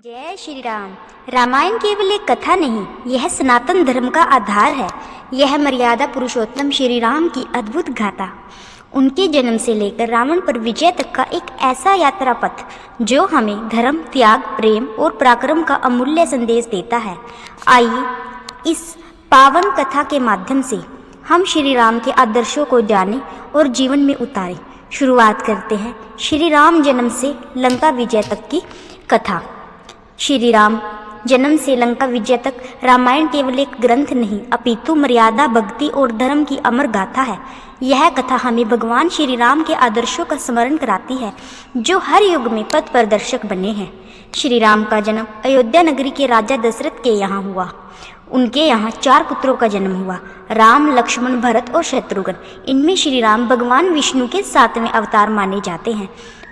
जय श्री राम। रामायण केवल एक कथा नहीं, यह सनातन धर्म का आधार है। यह मर्यादा पुरुषोत्तम श्री राम की अद्भुत गाथा, उनके जन्म से लेकर रावण पर विजय तक का एक ऐसा यात्रा पथ जो हमें धर्म, त्याग, प्रेम और पराक्रम का अमूल्य संदेश देता है। आइए इस पावन कथा के माध्यम से हम श्री राम के आदर्शों को जानें और जीवन में उतारें। शुरुआत करते हैं श्री राम जन्म से लंका विजय तक की कथा। श्री राम जन्म से लंका विजय तक रामायण केवल एक ग्रंथ नहीं, अपितु मर्यादा, भक्ति और धर्म की अमर गाथा है। यह कथा हमें भगवान श्री राम के आदर्शों का स्मरण कराती है जो हर युग में पथ प्रदर्शक बने हैं। श्री राम का जन्म अयोध्या नगरी के राजा दशरथ के यहाँ हुआ। उनके यहाँ 4 पुत्रों का जन्म हुआ, राम, लक्ष्मण, भरत और शत्रुघ्न। इनमें श्री राम भगवान विष्णु के 7वें अवतार माने जाते हैं।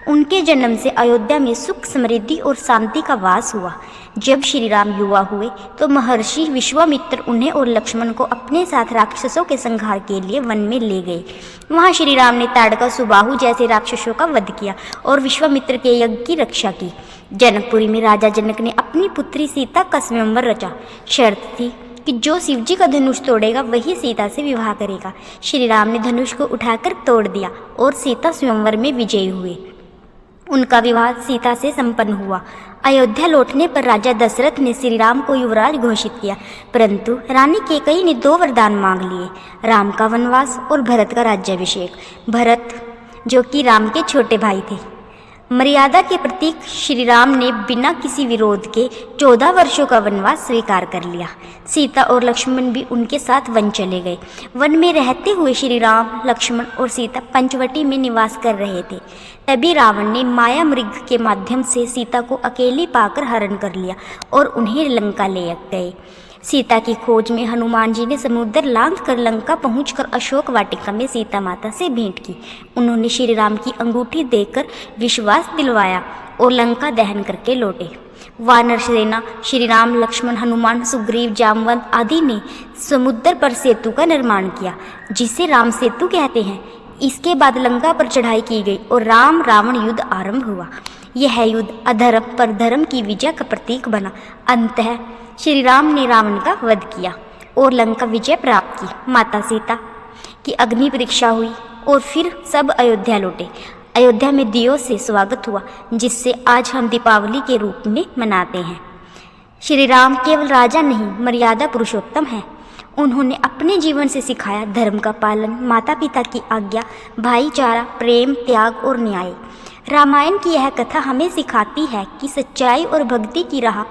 उनके जन्म से अयोध्या में सुख, समृद्धि और शांति का वास हुआ। जब श्री राम युवा हुए तो महर्षि विश्वामित्र उन्हें और लक्ष्मण को अपने साथ राक्षसों के संहार के लिए वन में ले गए। वहां श्री राम ने ताड़का, सुबाहु जैसे राक्षसों का वध किया और विश्वामित्र के यज्ञ की रक्षा की। जनकपुरी में राजा जनक ने अपनी पुत्री सीता का स्वयंवर रचा। शर्त थी कि जो शिव जी का धनुष तोड़ेगा वही सीता से विवाह करेगा। श्री राम ने धनुष को उठाकर तोड़ दिया और सीता स्वयंवर में विजयी हुए। उनका विवाह सीता से संपन्न हुआ। अयोध्या लौटने पर राजा दशरथ ने श्री राम को युवराज घोषित किया, परंतु रानी कैकेयी ने 2 वरदान मांग लिए, राम का वनवास और भरत का राज्याभिषेक। भरत जो कि राम के छोटे भाई थे। मर्यादा के प्रतीक श्री राम ने बिना किसी विरोध के 14 वर्षों का वनवास स्वीकार कर लिया। सीता और लक्ष्मण भी उनके साथ वन चले गए। वन में रहते हुए श्री राम, लक्ष्मण और सीता पंचवटी में निवास कर रहे थे। तभी रावण ने माया मृग के माध्यम से सीता को अकेली पाकर हरण कर लिया और उन्हें लंका ले गए। सीता की खोज में हनुमान जी ने समुद्र लांघ कर लंका पहुंचकर अशोक वाटिका में सीता माता से भेंट की। उन्होंने श्री राम की अंगूठी देकर विश्वास दिलवाया और लंका दहन करके लौटे। वानर सेना श्री राम, लक्ष्मण, हनुमान, सुग्रीव, जामवंत आदि ने समुद्र पर सेतु का निर्माण किया, जिसे राम सेतु कहते हैं। इसके बाद लंका पर चढ़ाई की गई और राम रावण युद्ध आरंभ हुआ। यह युद्ध अधर्म पर धर्म की विजय का प्रतीक बना। अंततः श्री राम ने रावण का वध किया और लंका विजय प्राप्त की। माता सीता की अग्नि परीक्षा हुई और फिर सब अयोध्या लौटे। अयोध्या में दियों से स्वागत हुआ, जिससे आज हम दीपावली के रूप में मनाते हैं। श्री राम केवल राजा नहीं, मर्यादा पुरुषोत्तम है। उन्होंने अपने जीवन से सिखाया धर्म का पालन, माता पिता की आज्ञा, भाईचारा, प्रेम, त्याग और न्याय। रामायण की यह कथा हमें सिखाती है कि सच्चाई और भक्ति की राह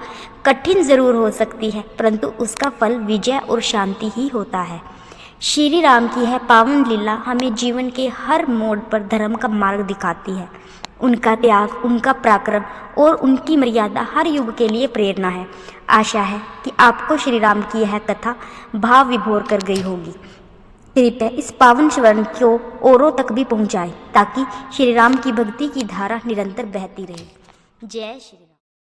कठिन जरूर हो सकती है, परंतु उसका फल विजय और शांति ही होता है। श्री राम की यह पावन लीला हमें जीवन के हर मोड़ पर धर्म का मार्ग दिखाती है। उनका त्याग, उनका पराक्रम और उनकी मर्यादा हर युग के लिए प्रेरणा है। आशा है कि आपको श्री राम की यह कथा भाव विभोर कर गई होगी। कृपया इस पावन स्वर्ण को औरों तक भी पहुंचाएं ताकि श्री राम की भक्ति की धारा निरंतर बहती रहे। जय श्री राम।